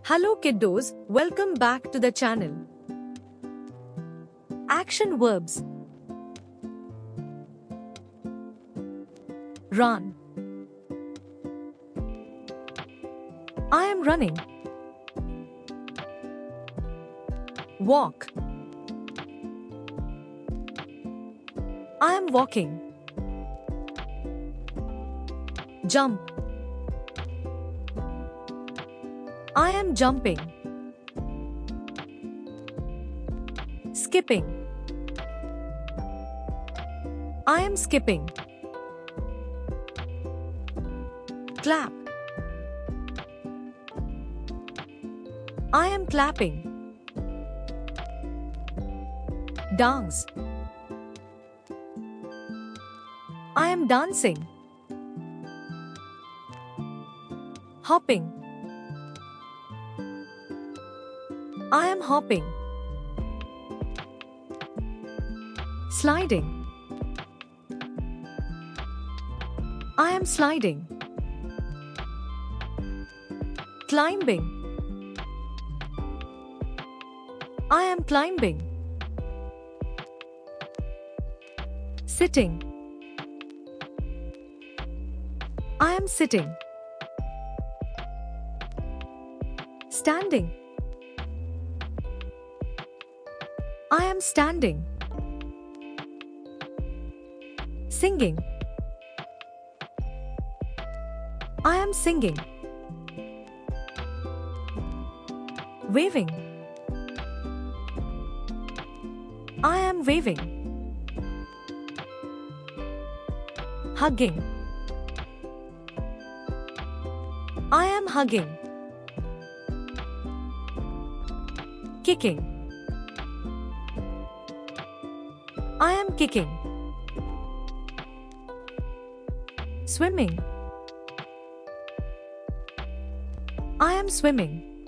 Hello kiddos, welcome back to the channel. Action verbs. Run. I am running. Walk. I am walking. Jump. I am jumping. Skipping. I am skipping. Clap. I am clapping. Dance. I am dancing. Hopping. I am hopping. Sliding. I am sliding. Climbing. I am climbing. Sitting. I am sitting. Standing. I am standing. Singing. I am singing. Waving. I am waving. Hugging. I am hugging. Kicking. I am kicking. Swimming. I am swimming.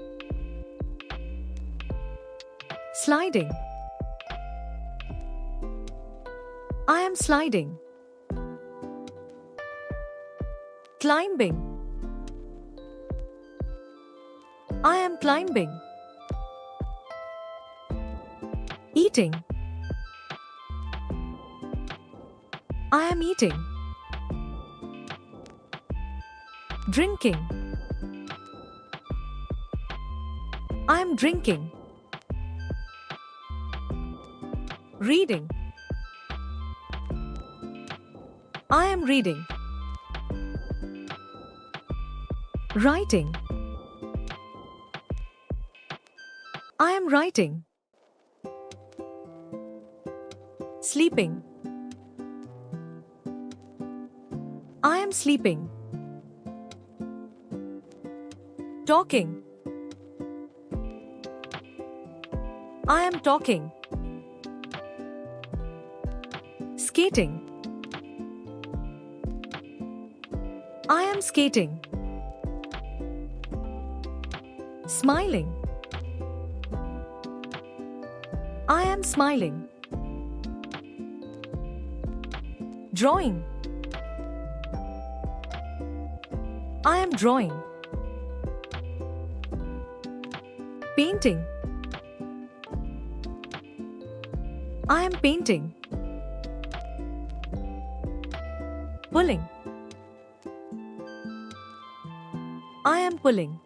Sliding. I am sliding. Climbing. I am climbing. Eating. I am eating. Drinking. I am drinking. Reading. I am reading. Writing. I am writing. Sleeping. I am sleeping. Talking. I am talking. Skating. I am skating. Smiling. I am smiling. Drawing. I am drawing. Painting. I am painting. Pulling. I am pulling.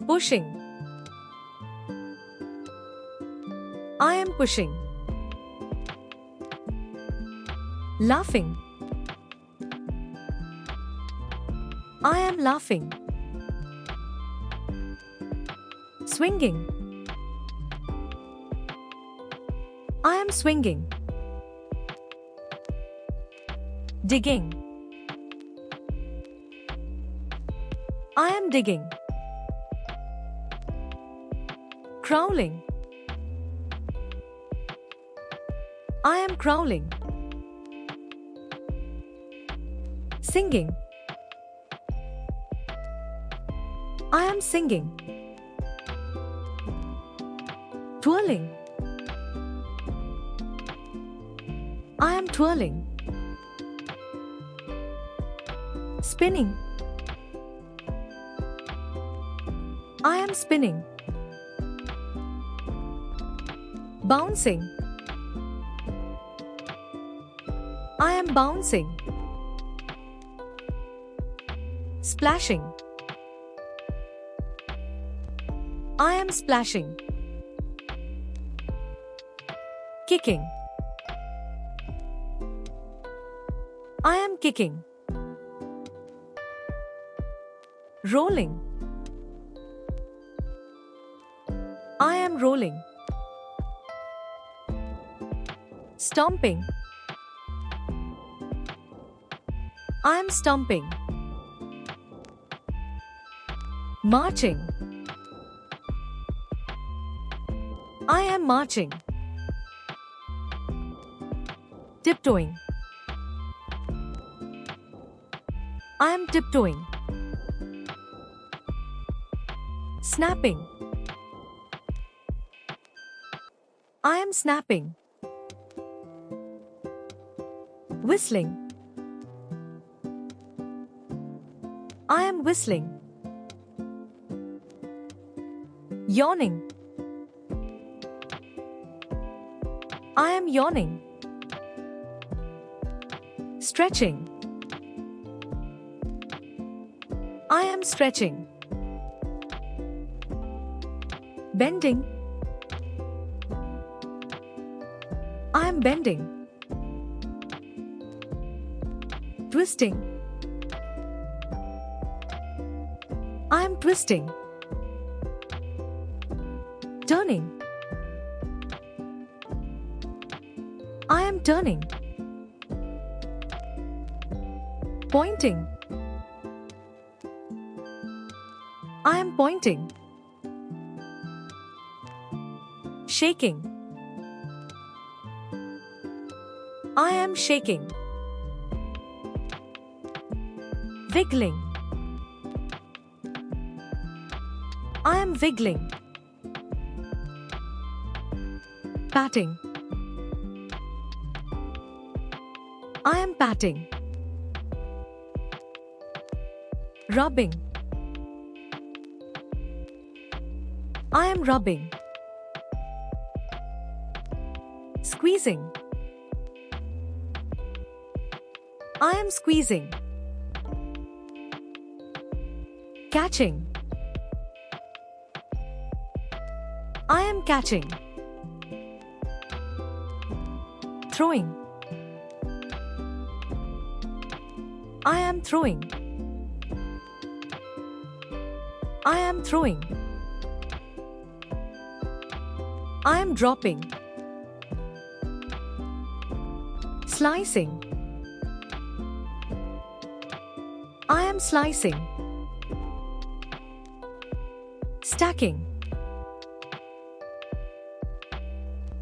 Pushing. I am pushing. Laughing. I am laughing. Swinging. I am swinging. Digging. I am digging. Crawling. I am crawling. Singing. I am singing. Twirling. I am twirling. Spinning. I am spinning. Bouncing. I am bouncing. Splashing. I am splashing. Kicking. I am kicking. Rolling. I am rolling. Stomping. I am stomping. Marching. I am marching. Tiptoeing. I am tiptoeing. Snapping. I am snapping. Whistling. I am whistling. Yawning. I am yawning. Stretching. I am stretching. Bending. I am bending. Twisting. I am twisting. Turning. I am turning. Pointing. I am pointing. Shaking. I am shaking. Wiggling. I am wiggling. Patting. I am patting. Rubbing. I am rubbing. Squeezing. I am squeezing. Catching. I am catching. Throwing. I am throwing. I am throwing. I am dropping. Slicing. I am slicing. Stacking.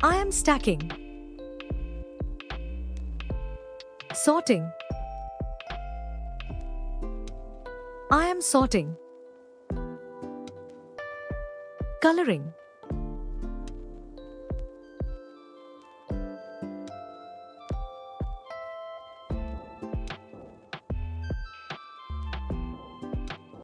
I am stacking. Sorting. I am sorting. Coloring.